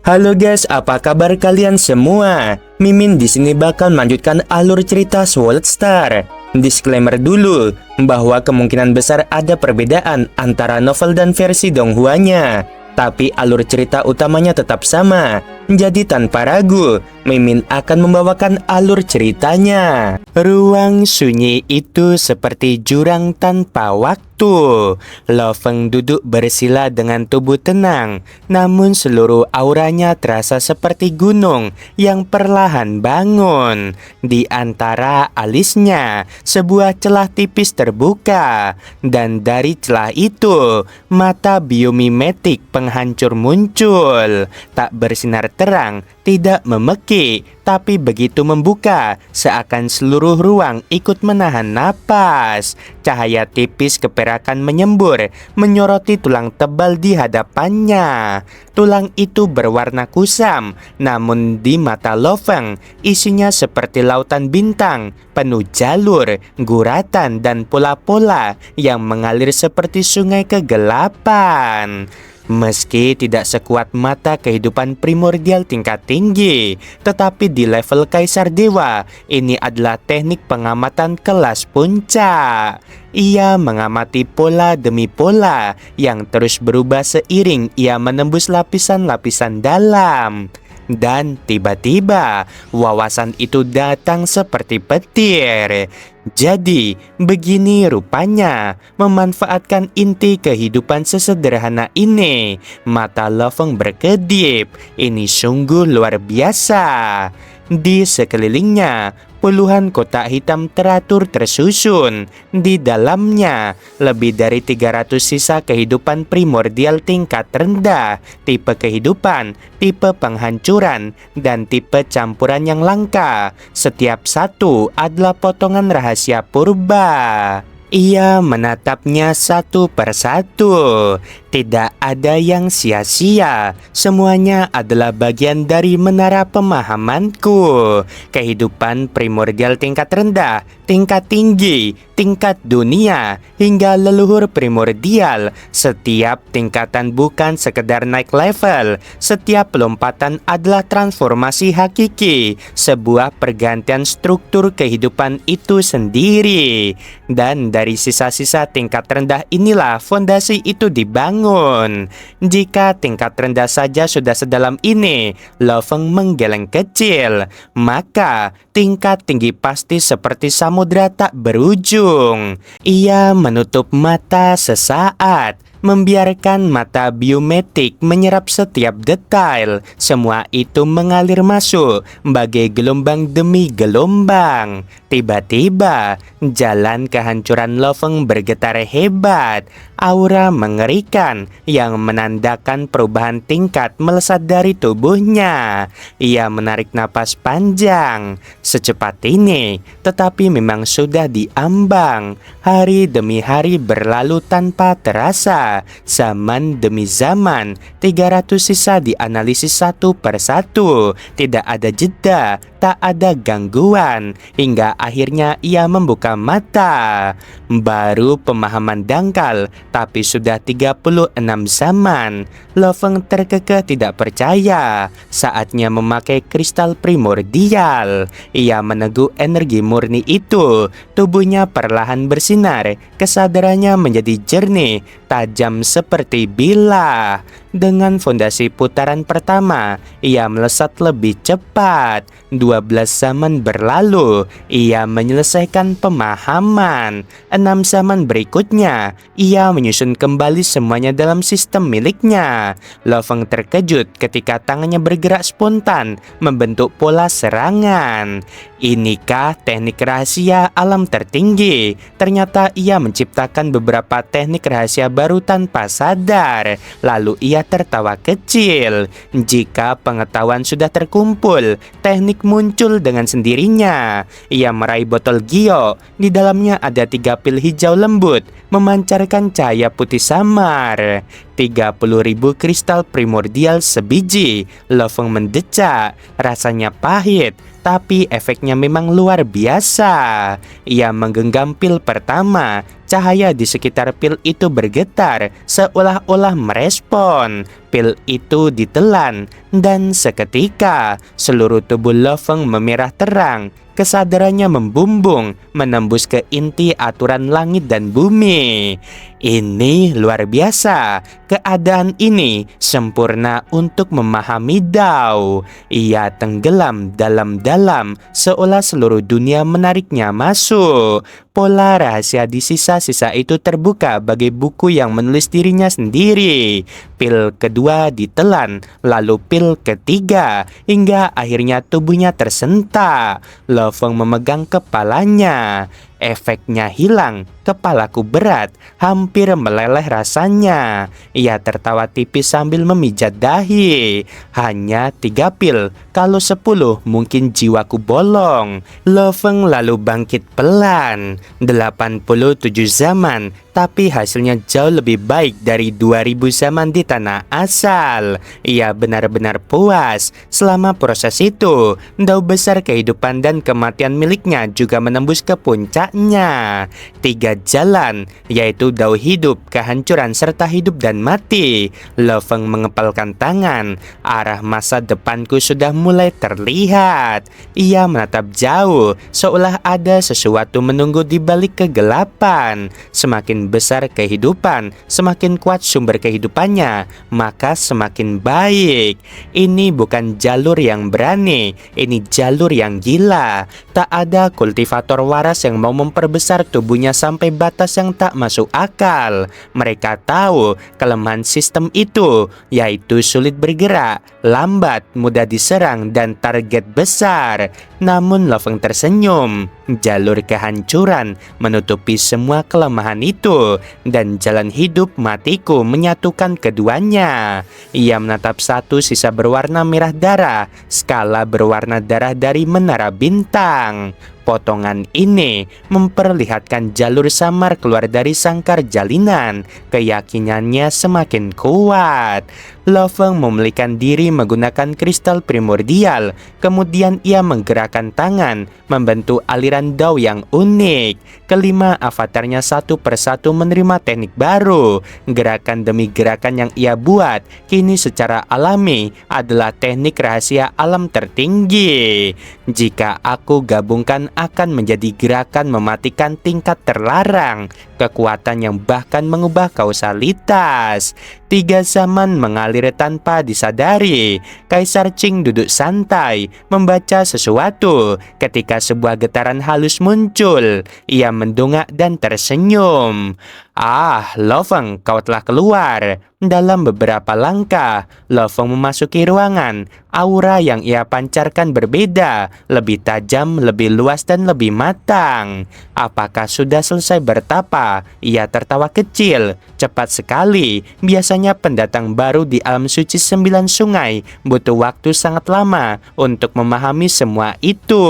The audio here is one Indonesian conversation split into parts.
Halo guys, apa kabar kalian semua? Mimin di sini bakal melanjutkan alur cerita Sword Star. Disclaimer dulu bahwa kemungkinan besar ada perbedaan antara novel dan versi Donghuanya, tapi alur cerita utamanya tetap sama. Jadi tanpa ragu, Mimin akan membawakan alur ceritanya. Ruang sunyi itu seperti jurang tanpa waktu. Lo Feng duduk bersila dengan tubuh tenang, namun seluruh auranya terasa seperti gunung yang perlahan bangun. Di antara alisnya, sebuah celah tipis terbuka, dan dari celah itu, mata biomimetik penghancur muncul. Tak bersinar terang, tidak memekik, tapi begitu membuka, seakan seluruh ruang ikut menahan napas. Cahaya tipis keperakan menyembur, menyoroti tulang tebal di hadapannya. Tulang itu berwarna kusam, namun di mata Lo Feng, isinya seperti lautan bintang, penuh jalur, guratan, dan pola-pola yang mengalir seperti sungai kegelapan. Meski tidak sekuat mata kehidupan primordial tingkat tinggi, tetapi di level Kaisar Dewa, ini adalah teknik pengamatan kelas puncak. Ia mengamati pola demi pola yang terus berubah seiring ia menembus lapisan-lapisan dalam. Dan tiba-tiba wawasan itu datang seperti petir. Jadi begini rupanya memanfaatkan inti kehidupan sesederhana ini. Mata Lo Feng berkedip. Ini sungguh luar biasa. Di sekelilingnya, puluhan kotak hitam teratur tersusun. Di dalamnya, lebih dari 300 sisa kehidupan primordial tingkat rendah, tipe kehidupan, tipe penghancuran, dan tipe campuran yang langka. Setiap satu adalah potongan rahasia purba. Ia menatapnya satu persatu. Tidak ada yang sia-sia. Semuanya adalah bagian dari menara pemahamanku. Kehidupan primordial tingkat rendah, tingkat tinggi, tingkat dunia, hingga leluhur primordial. Setiap tingkatan bukan sekedar naik level. Setiap lompatan adalah transformasi hakiki, sebuah pergantian struktur kehidupan itu sendiri. Dan dari sisa-sisa tingkat rendah inilah fondasi itu dibangun. Jika tingkat rendah saja sudah sedalam ini, Lo Feng menggeleng kecil, maka tingkat tinggi pasti seperti samudra tak berujung. Ia menutup mata sesaat, membiarkan mata biometik menyerap setiap detail. Semua itu mengalir masuk bagai gelombang demi gelombang. Tiba-tiba, jalan kehancuran Lo Feng bergetar hebat. Aura mengerikan yang menandakan perubahan tingkat melesat dari tubuhnya. Ia menarik napas panjang. Secepat ini, tetapi memang sudah diambang. Hari demi hari berlalu tanpa terasa. Zaman demi zaman, 300 sisa dianalisis satu persatu. Tidak ada jeda, tak ada gangguan, hingga akhirnya ia membuka mata. Baru pemahaman dangkal, tapi sudah 36 zaman. Lo Feng terkekeh tidak percaya. Saatnya memakai kristal primordial. Ia meneguk energi murni itu. Tubuhnya perlahan bersinar. Kesadarannya menjadi jernih, tajam seperti bilah. Dengan fondasi putaran pertama, ia melesat lebih cepat. 12 zaman berlalu, ia menyelesaikan pemahaman. 6 zaman berikutnya, ia menyusun kembali semuanya dalam sistem miliknya. Lo Feng terkejut ketika tangannya bergerak spontan, membentuk pola serangan. Inikah teknik rahasia alam tertinggi? Ternyata ia menciptakan beberapa teknik rahasia baru tanpa sadar. Lalu ia tertawa kecil. Jika pengetahuan sudah terkumpul, teknik muncul dengan sendirinya. Ia meraih botol giok. Di dalamnya ada 3 pil hijau lembut, memancarkan cahaya putih samar. 30.000 kristal primordial sebiji. Lo Feng mendecak. Rasanya pahit, tapi efeknya memang luar biasa. Ia menggenggam pil pertama. Cahaya di sekitar pil itu bergetar, seolah-olah merespon. Pil itu ditelan, Dan seketika, seluruh tubuh Lo Feng memerah terang. Kesadarannya membumbung, menembus ke inti aturan langit dan bumi. Ini luar biasa. Keadaan ini sempurna untuk memahami Dao. Ia tenggelam dalam-dalam, seolah seluruh dunia menariknya masuk. Pola rahasia di sisa-sisa itu terbuka bagai buku yang menulis dirinya sendiri. Pil kedua ditelan, lalu pil ketiga, hingga akhirnya tubuhnya tersentak. Lo Feng memegang kepalanya. Efeknya hilang, kepalaku berat, hampir meleleh rasanya. Ia tertawa tipis sambil memijat dahi. Hanya 3 pil, kalau 10 mungkin jiwaku bolong. Lo Feng lalu bangkit pelan. 87 zaman, tapi hasilnya jauh lebih baik dari 2000 zaman di tanah asal. Ia benar-benar puas. Selama proses itu, Dao besar kehidupan dan kematian miliknya juga menembus ke puncaknya. 3 jalan, yaitu Dao hidup, kehancuran, serta hidup dan mati. Lo Feng mengepalkan tangan. Arah masa depanku sudah mulai terlihat. Ia menatap jauh, seolah ada sesuatu menunggu di balik kegelapan. Semakin besar kehidupan, semakin kuat sumber kehidupannya, maka semakin baik. Ini bukan jalur yang berani, ini jalur yang gila. Tak ada kultivator waras yang mau memperbesar tubuhnya sampai batas yang tak masuk akal. Mereka tahu kelemahan sistem itu, yaitu sulit bergerak, lambat, mudah diserang, dan target besar. Namun Lo Feng tersenyum. Jalur kehancuran menutupi semua kelemahan itu, dan jalan hidup matiku menyatukan keduanya. Ia menatap satu sisa berwarna merah darah, skala berwarna darah dari menara bintang. Potongan ini memperlihatkan jalur samar keluar dari sangkar jalinan. Keyakinannya semakin kuat. Lo Feng memulihkan diri menggunakan kristal primordial. Kemudian ia menggerakkan tangan, membentuk aliran Dao yang unik. Kelima avatarnya satu persatu menerima teknik baru. Gerakan demi gerakan yang ia buat kini secara alami adalah teknik rahasia alam tertinggi. Jika aku gabungkan, akan menjadi gerakan mematikan tingkat terlarang, kekuatan yang bahkan mengubah kausalitas. 3 zaman mengalir tanpa disadari. Kaisar Qing duduk santai, membaca sesuatu. Ketika sebuah getaran halus muncul, ia mendongak dan tersenyum. Ah, Lo Feng, kau telah keluar. Dalam beberapa langkah, Lo Feng memasuki ruangan. Aura yang ia pancarkan berbeda, lebih tajam, lebih luas, dan lebih matang. Apakah sudah selesai bertapa? Ia tertawa kecil. Cepat sekali. Biasanya pendatang baru di alam suci 9 sungai butuh waktu sangat lama untuk memahami semua itu.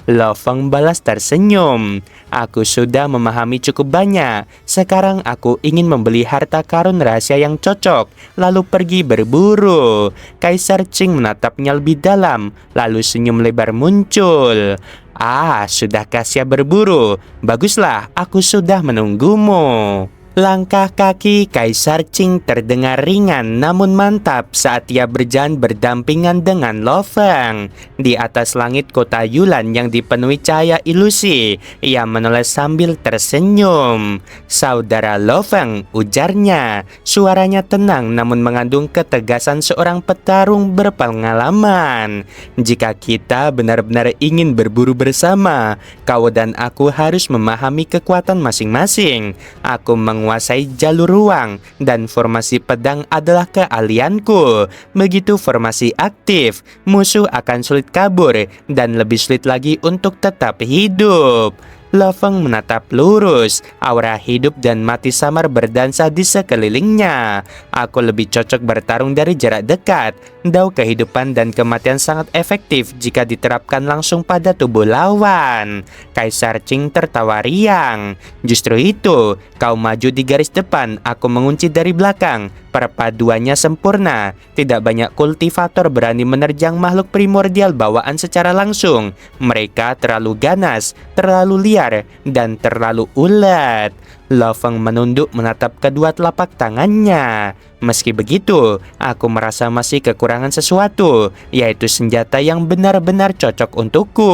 Lo Feng balas tersenyum. Aku sudah memahami cukup banyak. Sekarang aku ingin membeli harta karun rahasia yang cocok, lalu pergi berburu. Kaisar Qing menatapnya lebih dalam, lalu senyum lebar muncul. Ah, sudahkah siap berburu? Baguslah, aku sudah menunggumu. Langkah kaki Kaisar Qing terdengar ringan namun mantap saat ia berjalan berdampingan dengan Lo Feng. Di atas langit kota Yulan yang dipenuhi cahaya ilusi, ia menoleh sambil tersenyum. Saudara Lo Feng, ujarnya. Suaranya tenang namun mengandung ketegasan seorang petarung berpengalaman. Jika kita benar-benar ingin berburu bersama, kau dan aku harus memahami kekuatan masing-masing. Aku menguasai jalur ruang dan formasi pedang adalah keahlianku. Begitu formasi aktif, musuh akan sulit kabur dan lebih sulit lagi untuk tetap hidup. Lo Feng menatap lurus, aura hidup dan mati samar berdansa di sekelilingnya. Aku lebih cocok bertarung dari jarak dekat. Dao kehidupan dan kematian sangat efektif jika diterapkan langsung pada tubuh lawan. Kaisar Qing tertawa riang. Justru itu, kau maju di garis depan, aku mengunci dari belakang. Perpaduannya sempurna. Tidak banyak kultivator berani menerjang makhluk primordial bawaan secara langsung. Mereka terlalu ganas, terlalu liar, dan terlalu ulet. Loveng menunduk menatap kedua telapak tangannya. Meski begitu, aku merasa masih kekurangan sesuatu, yaitu senjata yang benar-benar cocok untukku.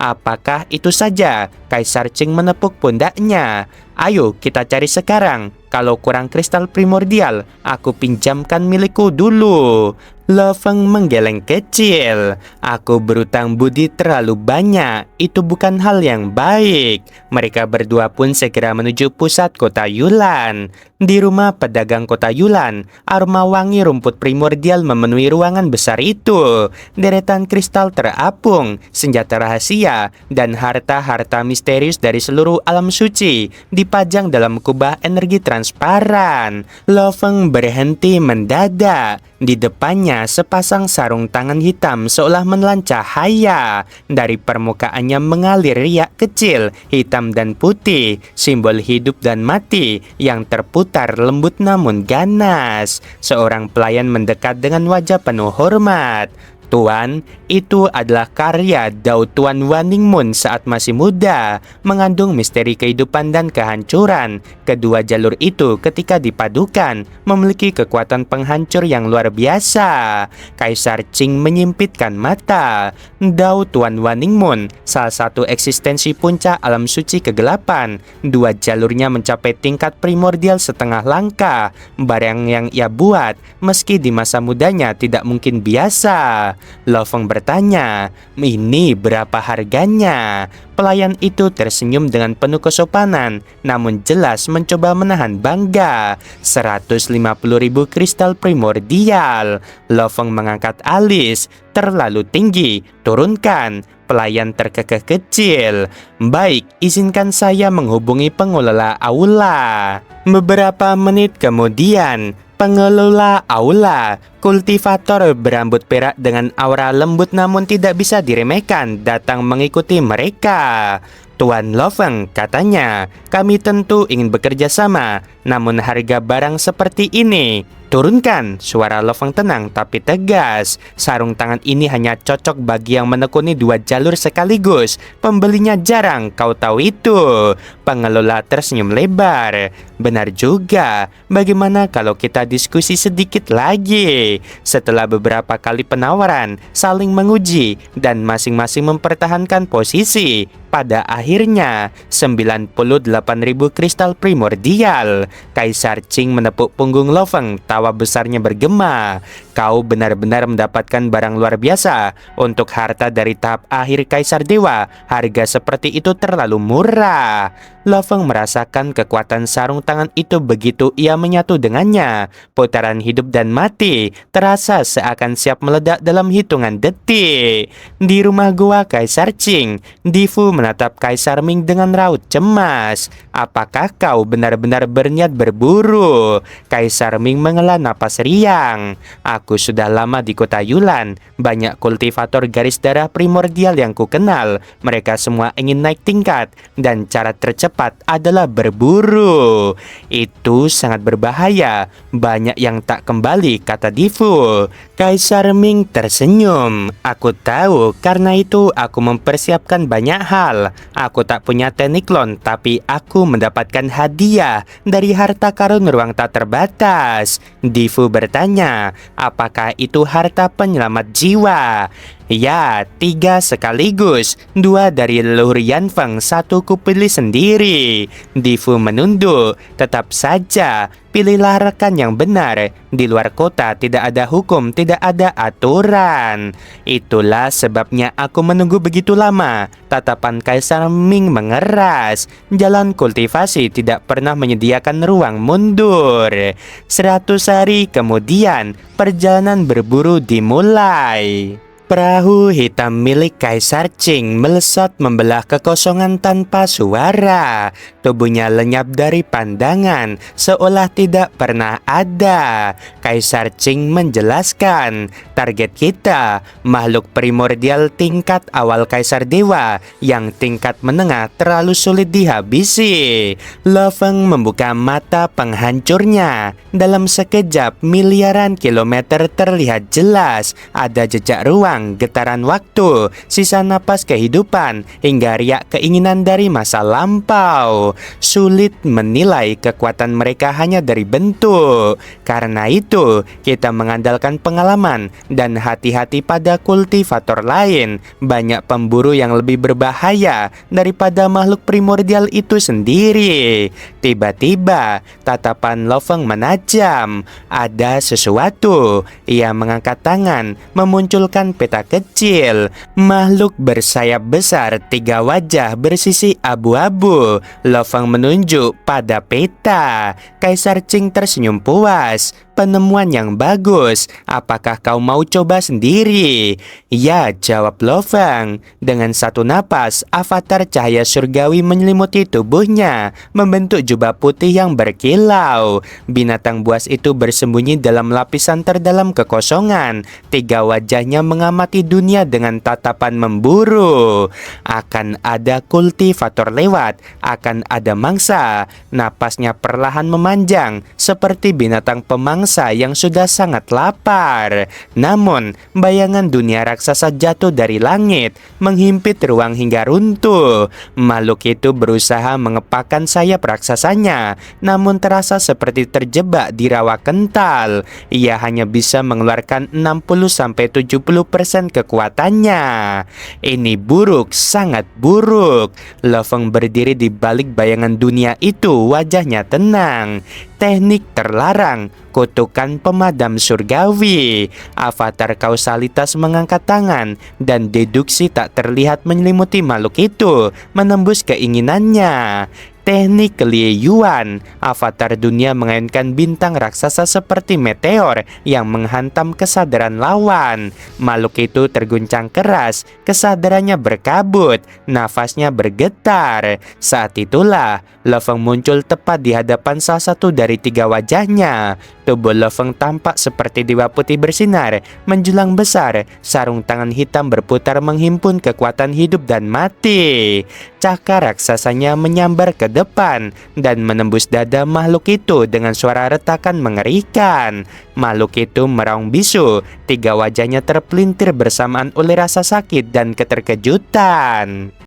Apakah itu saja? Kaisar Qing menepuk pundaknya. Ayo kita cari sekarang. Kalau kurang kristal primordial, aku pinjamkan milikku dulu. Loveng menggeleng kecil. Aku berutang budi terlalu banyak. Itu bukan hal yang baik. Mereka berdua pun segera menuju pusat kota Yulan. Di rumah pedagang kota Yulan, aroma wangi rumput primordial memenuhi ruangan besar itu. Deretan kristal terapung, senjata rahasia, dan harta-harta misterius dari seluruh alam suci dipajang dalam kubah energi transparan. Loveng berhenti mendadak. Di depannya sepasang sarung tangan hitam seolah menelan cahaya. Dari permukaannya mengalir riak kecil, hitam dan putih, simbol hidup dan mati yang terputar lembut namun ganas. Seorang pelayan mendekat dengan wajah penuh hormat. Tuan, itu adalah karya Dao Tuan Waningmun saat masih muda, mengandung misteri kehidupan dan kehancuran. Kedua jalur itu ketika dipadukan memiliki kekuatan penghancur yang luar biasa. Kaisar Qing menyimpitkan mata. Dao Tuan Waningmun, salah satu eksistensi puncak alam suci kegelapan. Dua jalurnya mencapai tingkat primordial setengah langkah. Barang yang ia buat, meski di masa mudanya tidak mungkin biasa. Loveng bertanya, ini berapa harganya? Pelayan itu tersenyum dengan penuh kesopanan, namun jelas mencoba menahan bangga. 150.000 kristal primordial. Loveng mengangkat alis. Terlalu tinggi, turunkan. Pelayan terkekeh kecil. Baik, izinkan saya menghubungi pengelola aula. Beberapa menit kemudian, pengelola aula, kultivator berambut perak dengan aura lembut namun tidak bisa diremehkan, datang mengikuti mereka. Tuan Loveng, katanya, kami tentu ingin bekerja sama, namun harga barang seperti ini. Turunkan, suara Loveng tenang tapi tegas. Sarung tangan ini hanya cocok bagi yang menekuni dua jalur sekaligus. Pembelinya jarang, kau tahu itu. Pengelola tersenyum lebar. Benar juga, bagaimana kalau kita diskusi sedikit lagi? Setelah beberapa kali penawaran, saling menguji, dan masing-masing mempertahankan posisi. Pada akhirnya, 98.000 kristal primordial. Kaisar Qing menepuk punggung Loveng, tawa besarnya bergema. Kau benar-benar mendapatkan barang luar biasa. Untuk harta dari tahap akhir Kaisar Dewa, harga seperti itu terlalu murah. Loveng merasakan kekuatan sarung tangan itu begitu ia menyatu dengannya. Putaran hidup dan mati terasa seakan siap meledak dalam hitungan detik. Di rumah gua Kaisar Qing, Difu menatap Kaisar Ming dengan raut cemas. Apakah kau benar-benar berniat berburu? Kaisar Ming menghela napas riang. Aku sudah lama di kota Yulan. Banyak kultivator garis darah primordial yang ku kenal. Mereka semua ingin naik tingkat, dan cara tercepat adalah berburu. Itu sangat berbahaya. Banyak yang tak kembali, kata Difu. Kaisar Ming tersenyum. Aku tahu, karena itu aku mempersiapkan banyak hal. Aku tak punya tekniklon, tapi aku mendapatkan hadiah dari harta karun ruang tak terbatas. Difu bertanya, apakah itu harta penyelamat jiwa? Ya, 3 sekaligus. 2 dari leluhur Yanfeng, 1 kupilih sendiri. Difu menunduk. Tetap saja, pilihlah rekan yang benar. Di luar kota tidak ada hukum, tidak ada aturan. Itulah sebabnya aku menunggu begitu lama. Tatapan Kaisar Ming mengeras. Jalan kultivasi tidak pernah menyediakan ruang mundur. 100 hari kemudian, perjalanan berburu dimulai. Perahu hitam milik Kaisar Qing melesat membelah kekosongan tanpa suara. Tubuhnya lenyap dari pandangan, seolah tidak pernah ada. Kaisar Qing menjelaskan, target kita, makhluk primordial tingkat awal Kaisar Dewa, yang tingkat menengah terlalu sulit dihabisi. Lo Feng membuka mata penghancurnya. Dalam sekejap, miliaran kilometer terlihat jelas. Ada jejak ruang, getaran waktu, sisa napas kehidupan, hingga riak keinginan dari masa lampau. Sulit menilai kekuatan mereka hanya dari bentuk. Karena itu, kita mengandalkan pengalaman dan hati-hati pada kultivator lain. Banyak pemburu yang lebih berbahaya daripada makhluk primordial itu sendiri. Tiba-tiba, tatapan Lo Feng menajam. Ada sesuatu. Ia mengangkat tangan, memunculkan peta kecil. Makhluk bersayap besar, 3 wajah bersisi abu-abu. Lo Feng menunjuk pada peta. Kaisar Qing tersenyum puas. Penemuan yang bagus. Apakah kau mau coba sendiri? Ya, jawab Lo Feng. Dengan satu napas, avatar cahaya surgawi menyelimuti tubuhnya, membentuk jubah putih yang berkilau. Binatang buas itu bersembunyi dalam lapisan terdalam kekosongan. 3 wajahnya mengamati dunia dengan tatapan memburu. Akan ada kultivator lewat, akan ada mangsa. Napasnya perlahan memanjang, seperti binatang pemangsa yang sudah sangat lapar. Namun, bayangan dunia raksasa jatuh dari langit, menghimpit ruang hingga runtuh. Makhluk itu berusaha mengepakkan sayap raksasanya, namun terasa seperti terjebak di rawa kental. Ia hanya bisa mengeluarkan 60-70% kekuatannya. Ini buruk, sangat buruk. Lo Feng berdiri di balik bayangan dunia itu, wajahnya tenang. Teknik terlarang, kutukan pemadam surgawi. Avatar kausalitas mengangkat tangan, dan deduksi tak terlihat menyelimuti makhluk itu, menembus keinginannya. Teknik keliyuan, avatar dunia mengayunkan bintang raksasa seperti meteor yang menghantam kesadaran lawan. Makhluk itu terguncang keras, kesadarannya berkabut, nafasnya bergetar. Saat itulah Lo Feng muncul tepat di hadapan salah satu dari 3 wajahnya. Tubuh Lo Feng tampak seperti dewa putih bersinar, menjulang besar. Sarung tangan hitam berputar menghimpun kekuatan hidup dan mati. Cakar raksasanya menyambar ke depan dan menembus dada makhluk itu dengan suara retakan mengerikan. Makhluk itu meraung bisu. 3 wajahnya terpelintir bersamaan oleh rasa sakit dan keterkejutan.